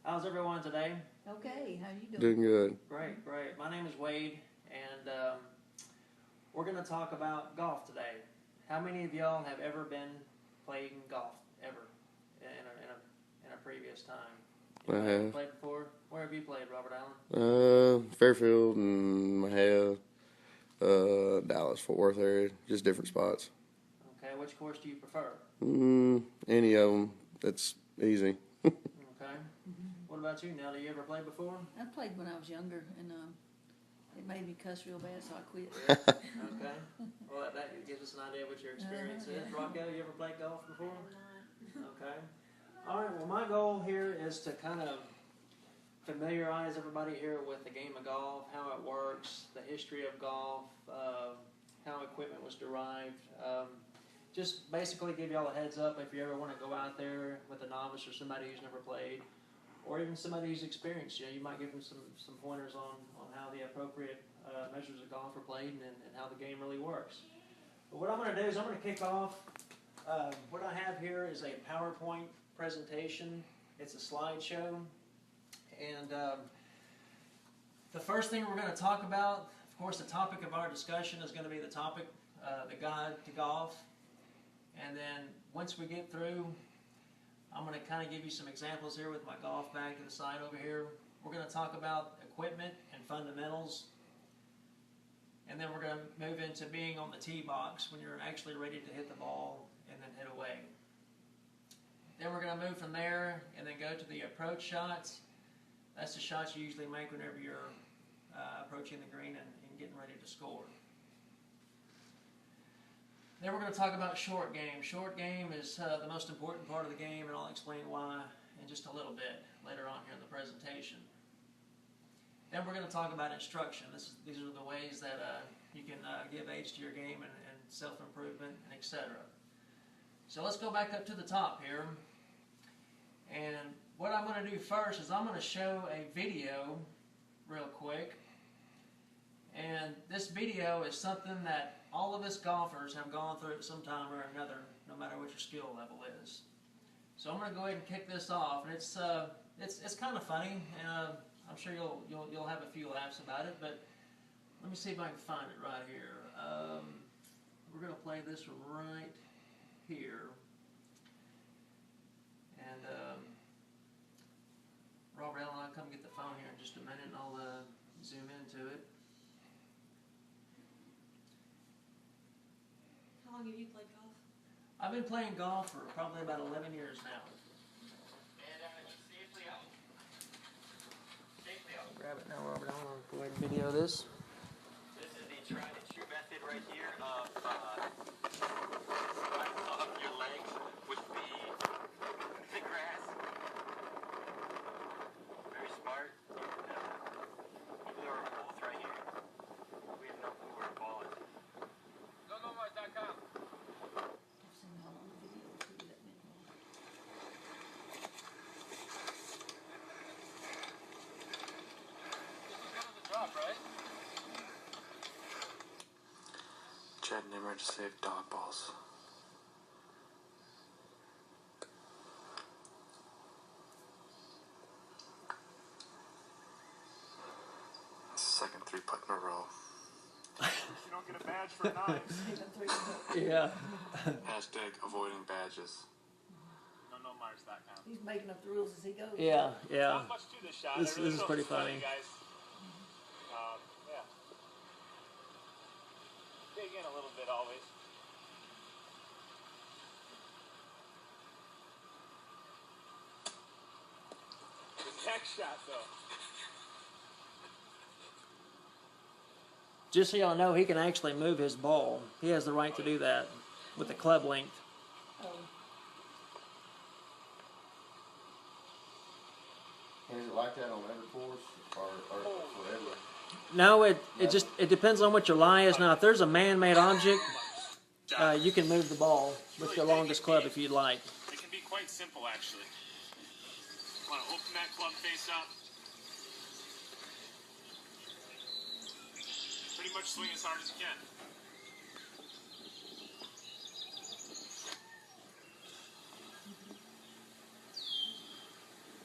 How's everyone today? Okay, how you doing? Doing good. Great, great. My name is Wade, and we're going to talk about golf today. How many of y'all have ever been playing golf, ever, in a previous time? I have. Played before? Where have you played, Robert Allen? Fairfield and Mahia, Dallas, Fort Worth area, just different spots. Okay, which course do you prefer? Any of them. That's easy. Okay. What about you, Nell? You ever played before? I played when I was younger, and it made me cuss real bad, so I quit. Okay. Well, that gives us an idea of what your experience is. Raquel, you ever played golf before? Okay. All right. Well, my goal here is to kind of familiarize everybody here with the game of golf, how it works, the history of golf, how equipment was derived. Just basically give y'all a heads up if you ever want to go out there with a novice or somebody who's never played, or even somebody who's experienced. You might give them some pointers on how the appropriate measures of golf are played and how the game really works. But what I'm going to do is I'm going to kick off. What I have here is a PowerPoint presentation. It's a slideshow. And the first thing we're going to talk about, of course, the topic of our discussion is going to be the topic, the guide to golf. And then once we get through, I'm going to kind of give you some examples here with my golf bag to the side over here. We're going to talk about equipment and fundamentals. And then we're going to move into being on the tee box when you're actually ready to hit the ball and then hit away. Then we're going to move from there and then go to the approach shots. That's the shots you usually make whenever you're approaching the green and getting ready to score. Then we're going to talk about short game. Short game is the most important part of the game, and I'll explain why in just a little bit later on here in the presentation. Then we're going to talk about instruction. These are the ways that you can give age to your game and self-improvement and etc. So let's go back up to the top here. And what I'm going to do first is I'm going to show a video real quick. And this video is something that all of us golfers have gone through at some time or another, no matter what your skill level is. So I'm going to go ahead and kick this off, and it's kind of funny, and I'm sure you'll have a few laughs about it. But let me see if I can find it right here. We're going to play this right here, and Robert Allen, I'll come get the phone here in just a minute, and I'll zoom into it. How long have you played golf? I've been playing golf for probably about 11 years now. Safely out. Safely out. Grab it now, Robert. I'm going to go ahead and video this. This is the tried and true method right here of sliding off your legs with the grass. Very smart. People are both right here. We have no clue where the ball is. GoNoMars.com. Right? Chad Nimmer to save dog balls. Second 3-putt in a row. You don't get a badge for knives. Yeah. Hashtag avoiding badges. GoNoMars.com. He's making up the rules as he goes. Yeah. Not much to this shot. This is pretty funny. Guys. Yeah. Dig in a little bit always. The next shot, though. Just so y'all know, he can actually move his ball. He has the right to do that with the club length. Oh, And is it like that on every course or forever? No, it depends on what your lie is. Now, if there's a man-made object, you can move the ball with your longest club if you'd like. It can be quite simple, actually. Want to open that club face up. Pretty much swing as hard as you can.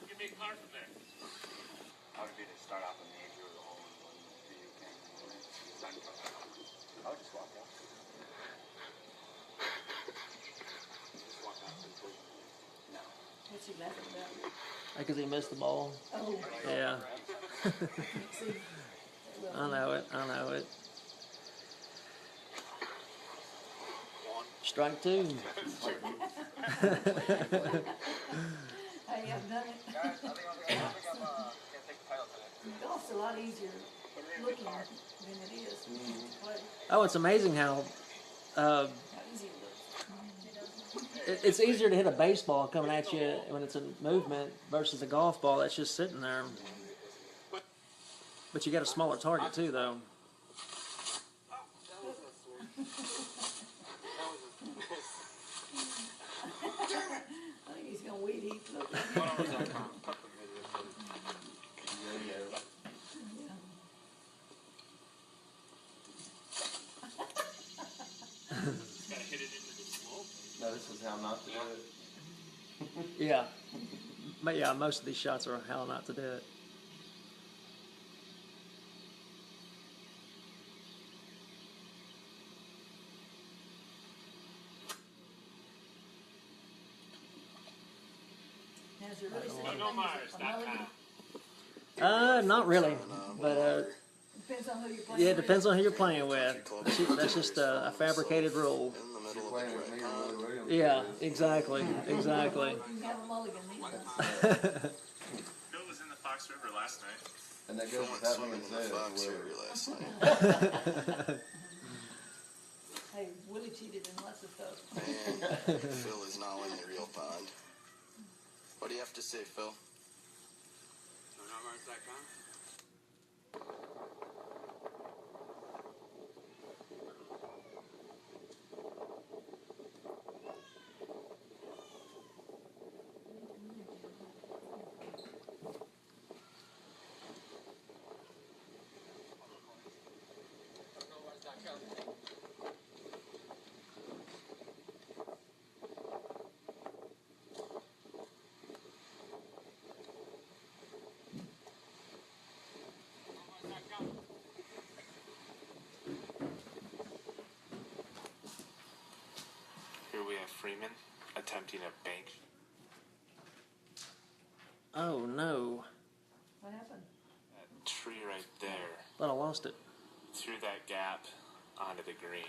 You can make far from there. How would it be to start off a major with a hole in one view camera? I would just walk out. Just walk out completely. No. What's he laughing about? Because he missed the ball. Oh, Yeah. see. I know it. I know it. Strike two. Hey, I've done it. Guys, I think I'm gonna take the title today. Golf's a lot easier looking than it is to play. Oh, it's amazing how How easy it looks. it's easier to hit a baseball coming at you when it's in movement versus a golf ball that's just sitting there. But you got a smaller target too, though. I think he's gonna weed eat. Look. Gotta hit it into the slope. No, this is how not to do it. Yeah. But yeah, most of these shots are how not to do it. Now, is there really such a No thing Mars, as a that mulligan? time. Not really. But Depends on who you're playing yeah, it with. depends on who you're playing with. That's just a fabricated rule. In the middle Playing with me or Willie Williams. Yeah, exactly, exactly. You can have a mulligan these days. Bill was in the Fox River last night. And that goes without being said. Fox Willie. River last night. Hey, Willie cheated in lots of stuff. And Phil is now in the real pond. What do you have to say, Phil? Here we have Freeman attempting a bank. Oh no! What happened? That tree right there, Thought I lost it. through that gap onto the green.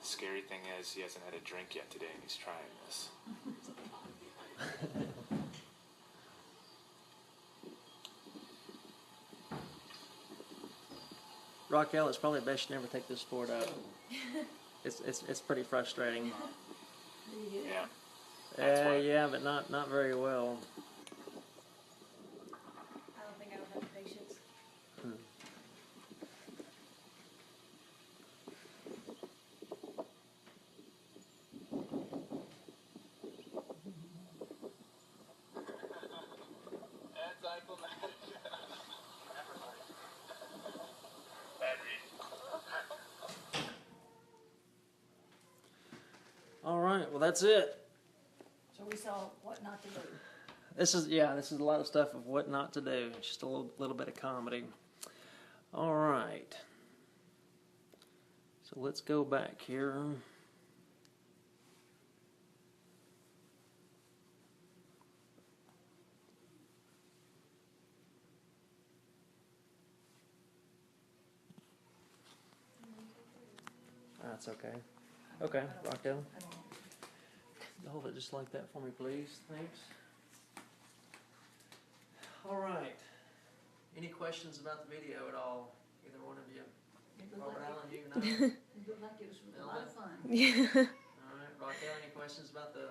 Scary thing is, he hasn't had a drink yet today, and he's trying this. Raquel, it's probably best you never take this sport up. It's pretty frustrating. Do you hit it? Yeah. That's why. Yeah, but not very well. I don't think I would have patience. Bad read. All right, well that's it. So we saw what not to do. This is a lot of stuff of what not to do. Just a little bit of comedy. All right. So let's go back here. That's okay. Okay, Raquel. I don't know. Hold it just like that for me, please. Thanks. All right. Any questions about the video at all? Either one of you? It looked Robert like Allen, you? No? it looked like it was a lot of fun. All right. Raquel, any questions about the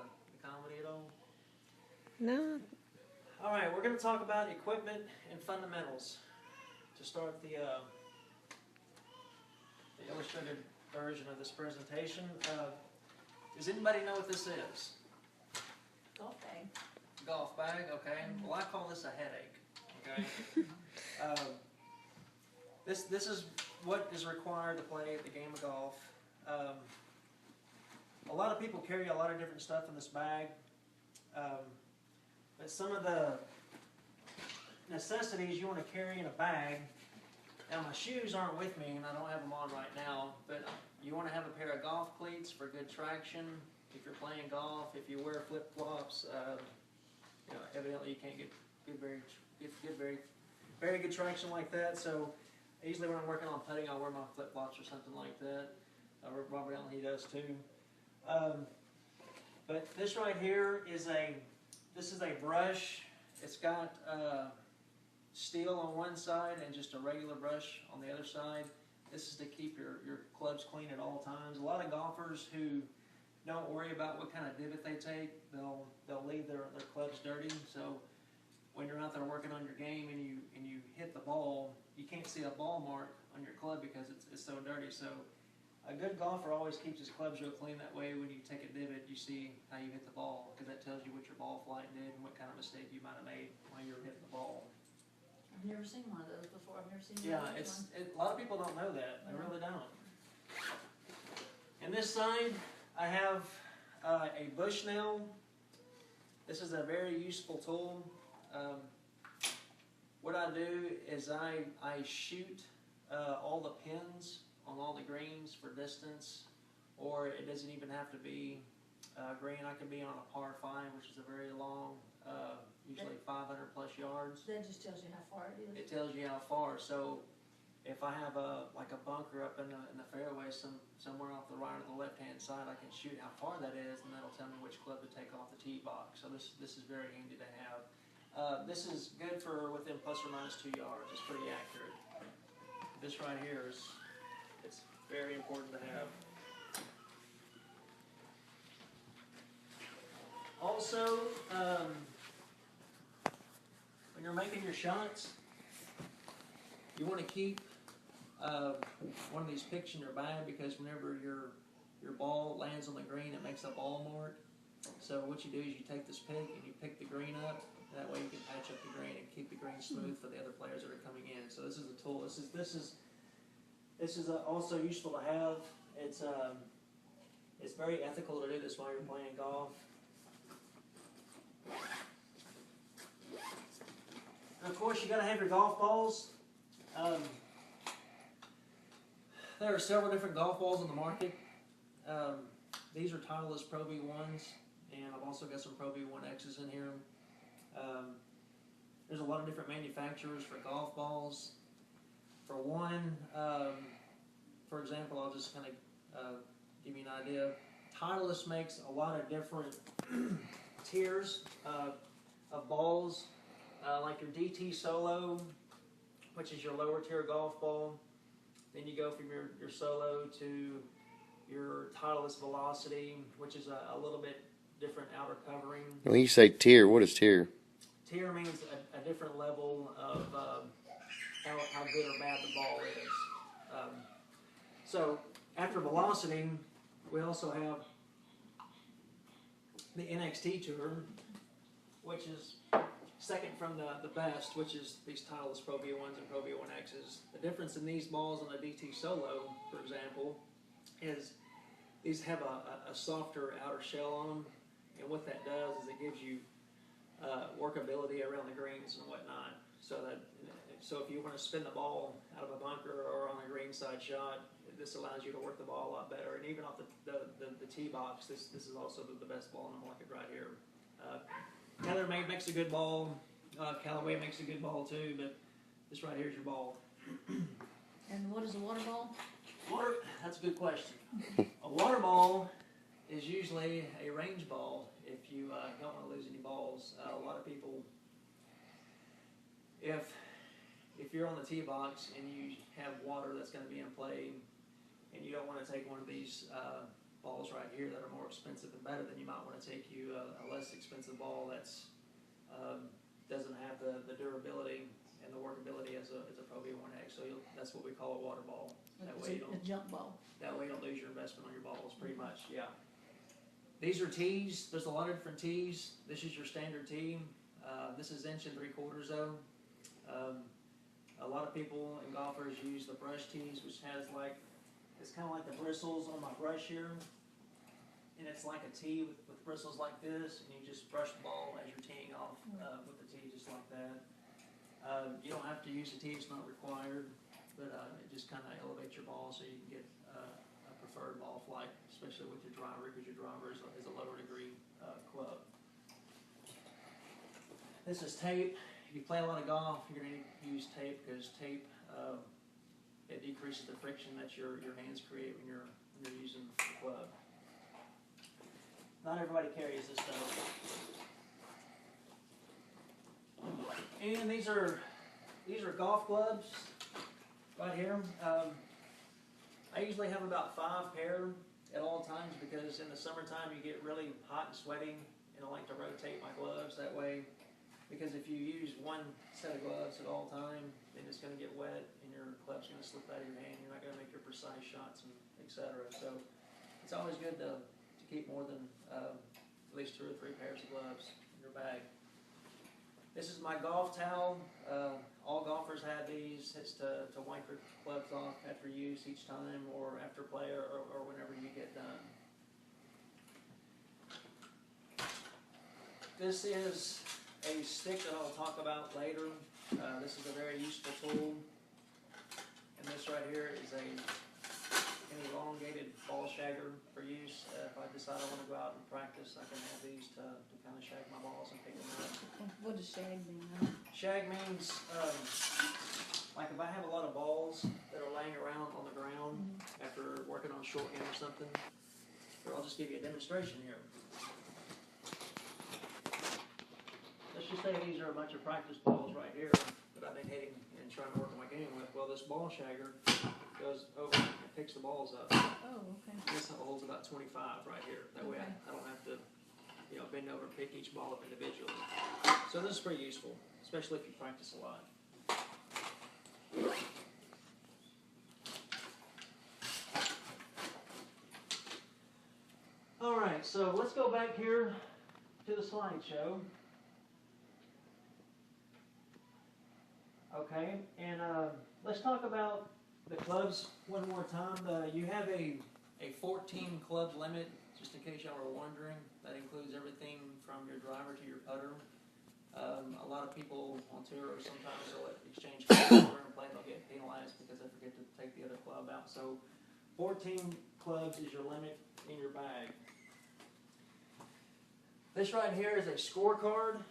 comedy at all? No. All right. We're going to talk about equipment and fundamentals to start the illustrated version of this presentation. Does anybody know what this is? Golf bag. Golf bag, okay. Well, I call this a headache, okay. This is what is required to play the game of golf. A lot of people carry a lot of different stuff in this bag. But some of the necessities you want to carry in a bag. Now my shoes aren't with me and I don't have them on right now, but you want to have a pair of golf cleats for good traction. If you're playing golf, if you wear flip-flops, you know, evidently you can't get very good traction like that. So usually when I'm working on putting, I'll wear my flip-flops or something like that. Robert Allen, he does too. But this right here is a brush. It's got steel on one side and just a regular brush on the other side. This is to keep your clubs clean at all times. A lot of golfers who don't worry about what kind of divot they take, they'll leave their clubs dirty. So when you're out there working on your game and you hit the ball, you can't see a ball mark on your club because it's so dirty. So a good golfer always keeps his clubs real clean. That way when you take a divot, you see how you hit the ball, because that tells you what your ball flight did and what kind of mistake you might have made while you were hitting the ball. I've never seen one of those before. I've never seen Yeah, one of those a lot of people don't know that. They Yeah. really don't. And this side, I have a Bushnell. This is a very useful tool. What I do is I shoot all the pins on all the greens for distance, or it doesn't even have to be green. I could be on a par 5, which is a very long, usually 500 plus yards. That just tells you how far it is. It tells you how far. So if I have a bunker up in the fairway somewhere off the right or the left hand side, I can shoot how far that is, and that'll tell me which club to take off the tee box. So this is very handy to have. This is good for within plus or minus 2 yards. It's pretty accurate. This right here it's very important to have. Also, when you're making your shots, you want to keep one of these picks in your bag, because whenever your ball lands on the green, it makes a ball mark. So what you do is you take this pick and you pick the green up. That way you can patch up the green and keep the green smooth for the other players that are coming in. So this is a tool. This is also useful to have. It's very ethical to do this while you're playing golf. And of course, you got to have your golf balls. There are several different golf balls on the market. These are Titleist Pro V1s, and I've also got some Pro V1Xs in here. There's a lot of different manufacturers for golf balls. For one, for example, I'll just kind of give you an idea. Titleist makes a lot of different tiers of balls, like your DT Solo, which is your lower tier golf ball. Then you go from your Solo to your Titleist Velocity, which is a little bit different outer covering. When you say tier, what is tier? Tier means a different level of how good or bad the ball is. So after Velocity, we also have the NXT Tour, which is second from the best, which is these Titleist Pro V1s and Pro V1Xs. The difference in these balls and the DT Solo, for example, is these have a softer outer shell on them, and what that does is it gives you workability around the greens and whatnot. So if you want to spin the ball out of a bunker or on a greenside shot, this allows you to work the ball a lot better. And even off the tee box, this is also the best ball in the market right here. TaylorMade makes a good ball. Callaway makes a good ball too, but this right here is your ball. And what is a water ball? That's a good question. A water ball is usually a range ball if you don't want to lose any balls. A lot of people, if you're on the tee box and you have water that's going to be in play, and you don't want to take one of these balls right here that are more expensive and better, then you might want to take you a less expensive ball that's doesn't have the durability and the workability as a Pro V1X. So that's what we call a water ball. That way you A junk ball. That way you don't lose your investment on your balls, pretty much, yeah. These are tees. There's a lot of different tees. This is your standard tee. This is 1 3/4 though. A lot of people and golfers use the brush tees, which has it's kind of like the bristles on my brush here. And it's like a tee with bristles like this, and you just brush the ball as you're teeing off. with the tee just like that. You don't have to use the tee, it's not required, but it just kind of elevates your ball so you can get a preferred ball flight, especially with your driver, because your driver is a lower degree club. This is tape. If you play a lot of golf, you're going to use tape because tape it decreases the friction that your hands create when you're using the club. Not everybody carries this stuff. And these are golf clubs right here. I usually have about 5 pair at all times because in the summertime you get really hot and sweaty, and I like to rotate my gloves that way. Because if you use one set of gloves at all time, then it's going to get wet and your club's going to slip out of your hand. You're not going to make your precise shots, and etc. So it's always good to keep more than at least 2 or 3 pairs of gloves in your bag. This is my golf towel. All golfers have these. It's to wipe your clubs off after use each time or after play or whenever you get done. This is a stick that I'll talk about later. This is a very useful tool. And this right here is an elongated ball shagger for use. If I decide I want to go out and practice, I can have these to kind of shag my balls and pick them up. What does shag mean? Shag means, like if I have a lot of balls that are laying around on the ground after working on shorthand or something, or I'll just give you a demonstration here. Let's just say these are a bunch of practice balls right here that I've been hitting and trying to work on my game with. Well, this ball shagger goes over and picks the balls up. Oh, okay. This holds about 25 right here. That way I don't have to, bend over and pick each ball up individually. So this is pretty useful, especially if you practice a lot. All right, so let's go back here to the slideshow. Okay, and let's talk about the clubs one more time. You have a 14 club limit, just in case y'all were wondering. That includes everything from your driver to your putter. A lot of people on tour sometimes will exchange clubs and play, they'll get penalized because they forget to take the other club out. So 14 clubs is your limit in your bag. This right here is a scorecard.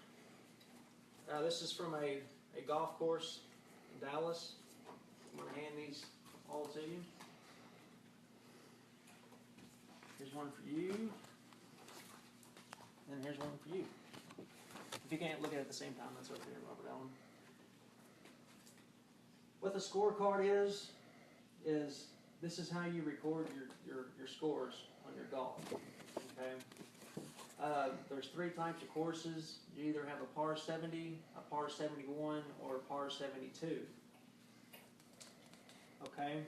This is from a golf course in Dallas. I'm going to hand these all to you. Here's one for you. And here's one for you. If you can't look at it at the same time, that's okay, Robert Allen. What the scorecard is this is how you record your scores on your golf. Okay. There's 3 types of courses. You either have a par 70, a par 71, or a par 72. Okay.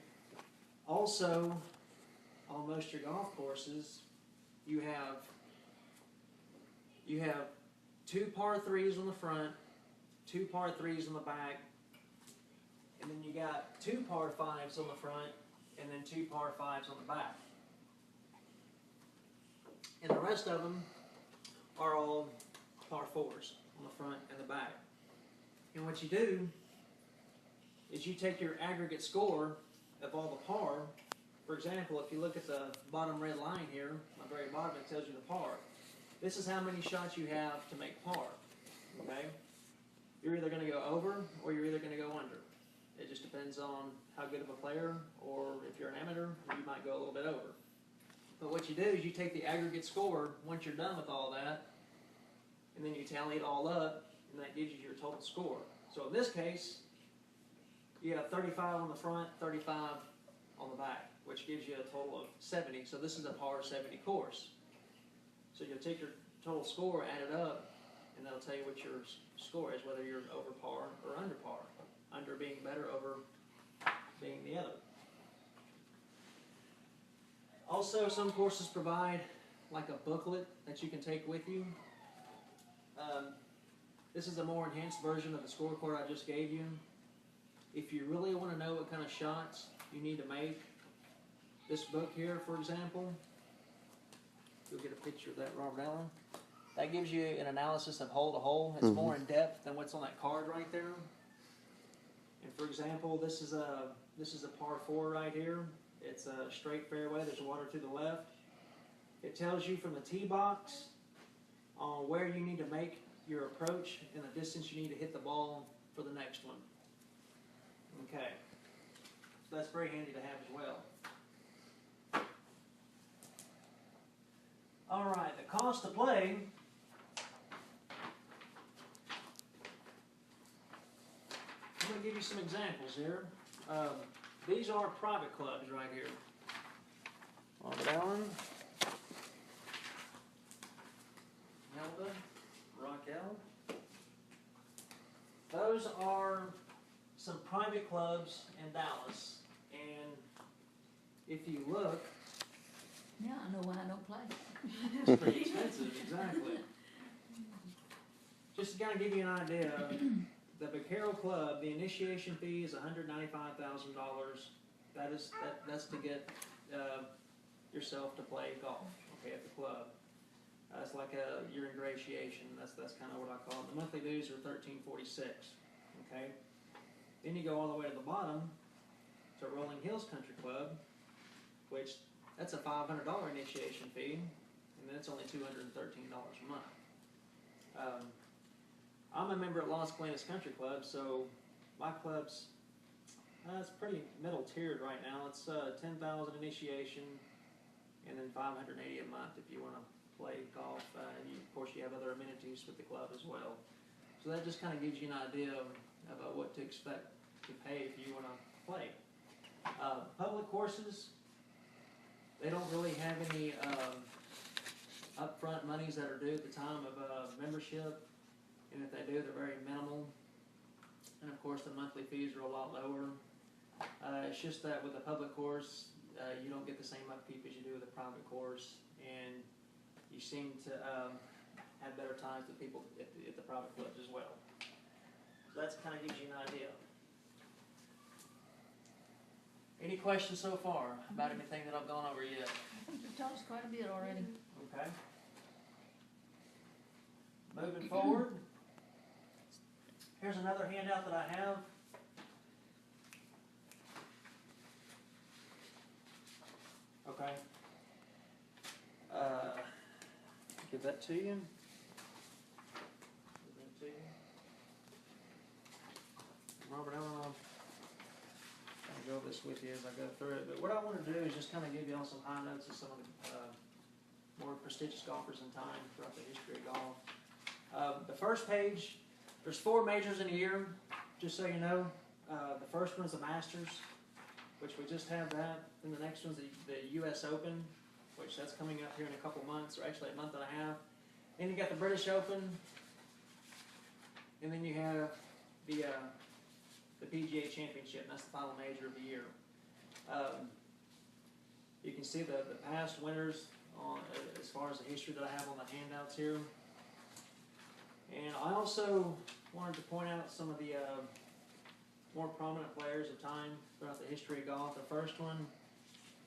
Also, on most of your golf courses, you have 2 par 3s on the front, 2 par 3s on the back, and then you got 2 par 5s on the front, and then 2 par 5s on the back. And the rest of them are all par 4s on the front and the back. And what you do is you take your aggregate score of all the par. For example, if you look at the bottom red line here, on the very bottom, it tells you the par. This is how many shots you have to make par. Okay? You're either going to go over or you're either going to go under. It just depends on how good of a player, or if you're an amateur, you might go a little bit over. But what you do is you take the aggregate score once you're done with all that, and then you tally it all up, and that gives you your total score. So in this case, you have 35 on the front, 35 on the back, which gives you a total of 70. So this is a par 70 course. So you'll take your total score, add it up, and that'll tell you what your score is, whether you're over par or under par. Under being better, over being the other. Also, some courses provide like a booklet that you can take with you. This is a more enhanced version of the scorecard I just gave you. If you really want to know what kind of shots you need to make, this book here, for example, you'll get a picture of that, Robert Allen. that gives you an analysis of hole to hole. It's more in depth than what's on that card right there. And for example, this is a par 4 right here. It's a straight fairway. There's water to the left. It tells you from the tee box on where you need to make your approach and the distance you need to hit the ball for the next one. Okay. So that's very handy to have as well. All right, the cost to play. I'm going to give you some examples here. These are private clubs right here. Robert Allen, Nelda, Raquel. Those are some private clubs in Dallas. And if you look, Yeah, I know why I don't play. it's pretty expensive, exactly. Just to kind of give you an idea, the Vaquero Club, the initiation fee is $195,000. That's to get yourself to play golf, okay, at the club. It's like your ingratiation. That's kind of what I call it. The monthly dues are $13.46. Okay. Then you go all the way to the bottom to Rolling Hills Country Club, which that's a $500 initiation fee, and then it's only $213 a month. I'm a member at Las Colinas Country Club, so my club's it's pretty middle tiered right now. It's $10,000 initiation, and then $580 a month if you want to play golf. And of course, you have other amenities with the club as well. So that just kind of gives you an idea of what to expect to pay if you want to play. Public courses, they don't really have any upfront monies that are due at the time of membership. And if they do, they're very minimal. And of course, the monthly fees are a lot lower. It's just that with a public course, you don't get the same upkeep as you do with a private course. And you seem to have better times with people at the private clubs as well. So that kind of gives you an idea. Any questions so far about anything that I've gone over yet? I think you've taught us quite a bit already. Okay. Moving forward. Here's another handout that I have. Okay. Give that to you. Give that to you. Robert, I'm going to go over this with you as I go through it. But what I want to do is just kind of give you all some high notes of some of the more prestigious golfers in time throughout the history of golf. The first page, there's 4 majors in a year, just so you know. The first one's the Masters, which we just had that. Then the next one's the U.S. Open, which that's coming up here in a couple months, or actually a month and a half. Then you got the British Open, and then you have the PGA Championship, and that's the final major of the year. You can see the past winners on as far as the history that I have on the handouts here. And I also wanted to point out some of the more prominent players of time throughout the history of golf. The first one,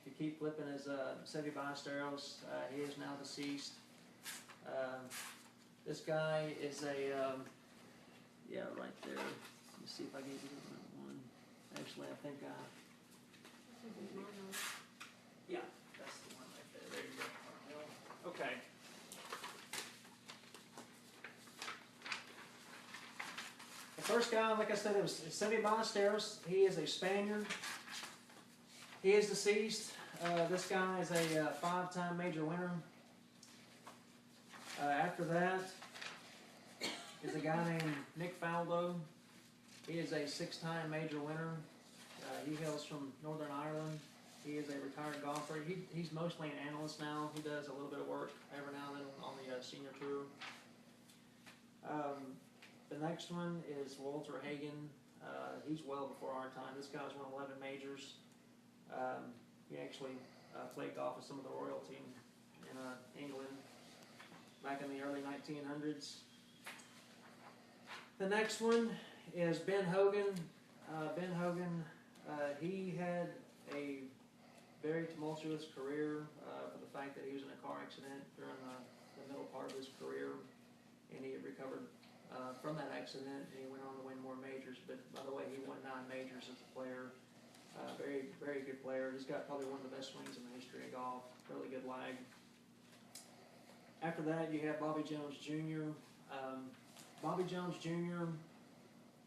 if you keep flipping, is Seve Ballesteros. He is now deceased. This guy is yeah, right there. Let me see if I gave you that one. Actually, I think yeah, that's the one right there. There you go. Okay. The first guy, like I said, it was Seve Ballesteros. He is a Spaniard. He is deceased. This guy is a 5-time major winner. After that is a guy named Nick Faldo. He is a 6-time major winner. He hails from Northern Ireland. He is a retired golfer. He's mostly an analyst now. He does a little bit of work every now and then on the senior tour. The next one is Walter Hagen. He's well before our time. This guy's won 11 majors. He actually played golf with some of the royalty in England back in the early 1900s. The next one is Ben Hogan. Ben Hogan, he had a very tumultuous career for the fact that he was in a car accident during the the middle part of his career, and he had recovered from that accident, and he went on to win more majors. But by the way, he won 9 majors as a player. Very, very good player. He's got probably one of the best swings in the history of golf. Really good lag. After that, you have Bobby Jones Jr. Bobby Jones Jr.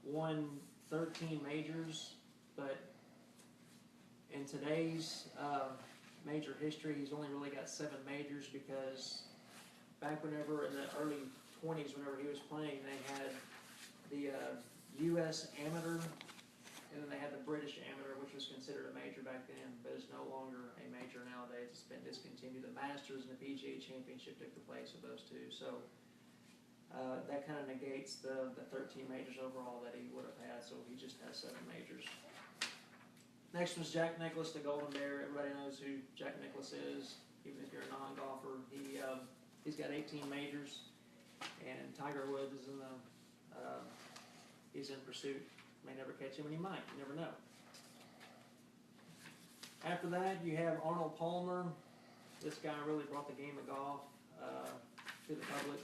won 13 majors, but in today's major history, he's only really got 7 majors because back whenever in the early 20s, whenever he was playing, they had the U.S. Amateur, and then they had the British Amateur, which was considered a major back then, but is no longer a major nowadays. It's been discontinued. The Masters and the PGA Championship took the place of those two, so that kind of negates the 13 majors overall that he would have had, so he just has 7 majors. Next was Jack Nicklaus, the Golden Bear. Everybody knows who Jack Nicklaus is, even if you're a non-golfer. He's got 18 majors, and Tiger Woods is he's in pursuit. May never catch him, and he might. You never know. After that, you have Arnold Palmer. This guy really brought the game of golf to the public.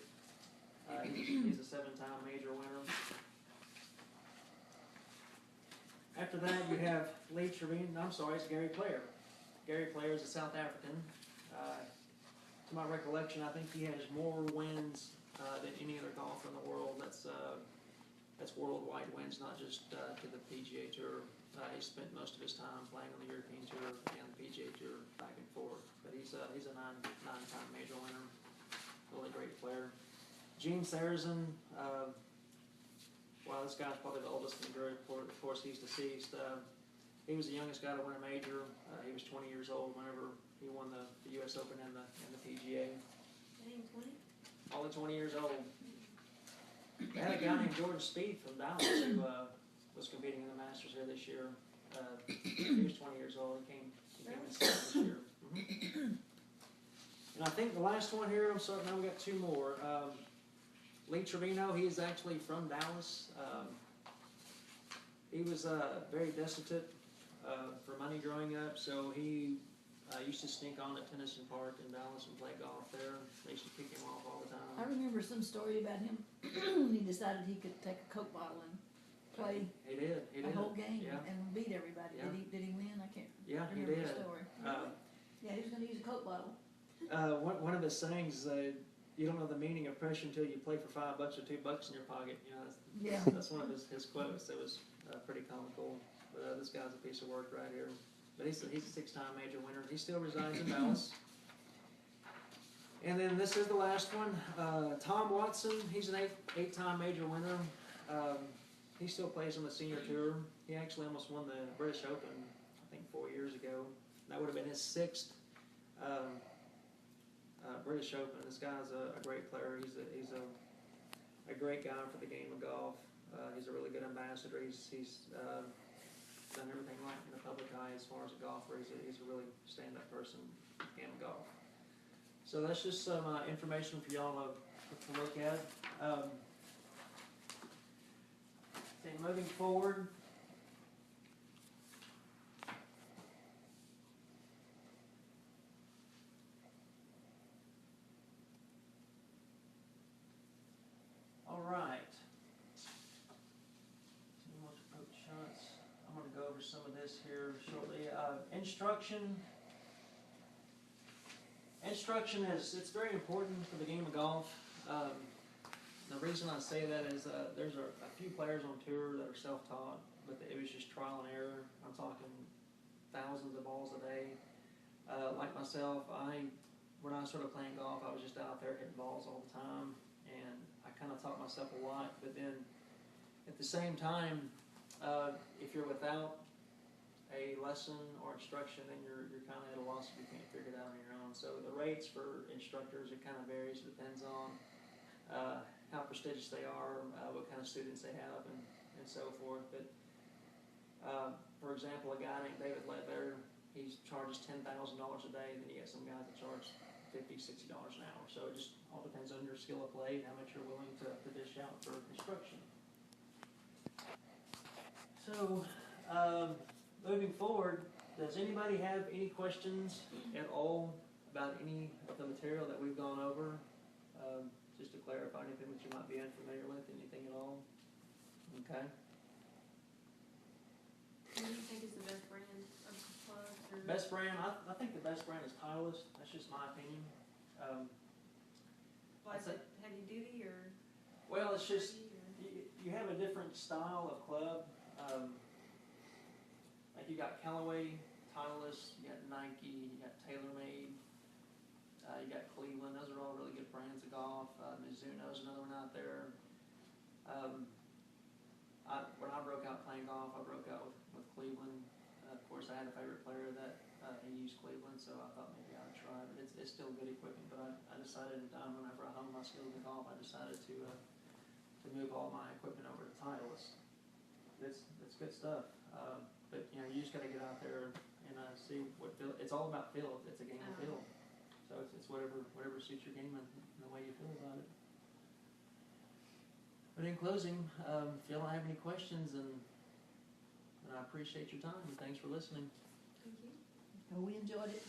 He's a 7-time major winner. After that, you have Lee Trevino. I'm sorry, it's Gary Player. Gary Player is a South African. To my recollection, I think he has more wins than any other golfer in the world. That's worldwide wins, not just to the PGA Tour. He spent most of his time playing on the European Tour and the PGA Tour back and forth. But he's a 9-time major winner. Really great player. Gene Sarazen. Wow, this guy's probably the oldest in the group. Of course, he's deceased. He was the youngest guy to win a major. He was 20 years old whenever he won the U.S. Open and the PGA. Dang, 20? Only 20 years old. They had a guy named Jordan Spieth from Dallas who was competing in the Masters here this year. He was 20 years old. He came in second this year. And I think the last one here, I'm sorry, now we got 2 more. Lee Trevino, he is actually from Dallas. He was very destitute for money growing up, so he used to sneak on at Tennyson Park in Dallas and play golf there. They used to kick him off all the time. I remember some story about him when he decided he could take a Coke bottle and play He did. a whole game Yeah. and beat everybody. Yeah. Did he win? I can't Yeah, he remember did. the story. Yeah, he was going to use a Coke bottle. One of his sayings, you don't know the meaning of pressure until you play for $5 or $2 in your pocket. You know, Yeah. that's one of his quotes. It was pretty comical. But this guy's a piece of work right here. But he's a 6-time major winner. He still resides in Dallas. And then this is the last one. Tom Watson, he's an 8-time major winner. He still plays on the senior tour. He actually almost won the British Open, I think 4 years ago. That would have been his 6th British Open. This guy's a great player. He's a great guy for the game of golf. He's a really good ambassador. He's done everything right in the public eye as far as a golfer. He's a really stand-up person in the game of golf. So that's just some information for y'all to look at. Okay, moving forward. All right. Any more approach shots? I'm going to go over some of this here shortly. Instruction it's very important for the game of golf. The reason I say that is there's a few players on tour that are self-taught, but it was just trial and error. I'm talking thousands of balls a day. Like myself, when I started playing golf, I was just out there hitting balls all the time, and I kind of taught myself a lot. But then, at the same time, if you're without a lesson or instruction, then you're kind of at a loss if you can't figure it out on your own. So the rates for instructors, it kind of varies. It depends on how prestigious they are, what kind of students they have, and so forth. But for example, a guy named David Ledbetter, he charges $10,000 a day, and then you get some guys that charge $50, $60 an hour. So it just all depends on your skill of play and how much you're willing to dish out for instruction. So moving forward, does anybody have any questions at all about any of the material that we've gone over? just to clarify anything that you might be unfamiliar with, anything at all. Okay. What do you think is the best brand of plugs or? Best brand, I think the best brand is Titleist. That's just my opinion. Why is it heavy duty or? Well, it's just, sturdy or- you have a different style of club. Like you got Callaway, Titleist, you got Nike, you got TaylorMade, you got Cleveland. Those are all really good brands of golf. Mizuno's another one out there. When I broke out playing golf, I broke out with Cleveland. Of course, I had a favorite player that he used Cleveland, so I thought maybe I'd try. But it's still good equipment. But I decided whenever I honed my skills in golf, I decided to move all my equipment over to Titleist. It's good stuff. But you know, you just got to get out there and see what feel. It's all about feel. It's a game of feel. So it's whatever suits your game and the way you feel about it. But in closing, if y'all don't have any questions, and I appreciate your time, and thanks for listening. Thank you. Oh, we enjoyed it.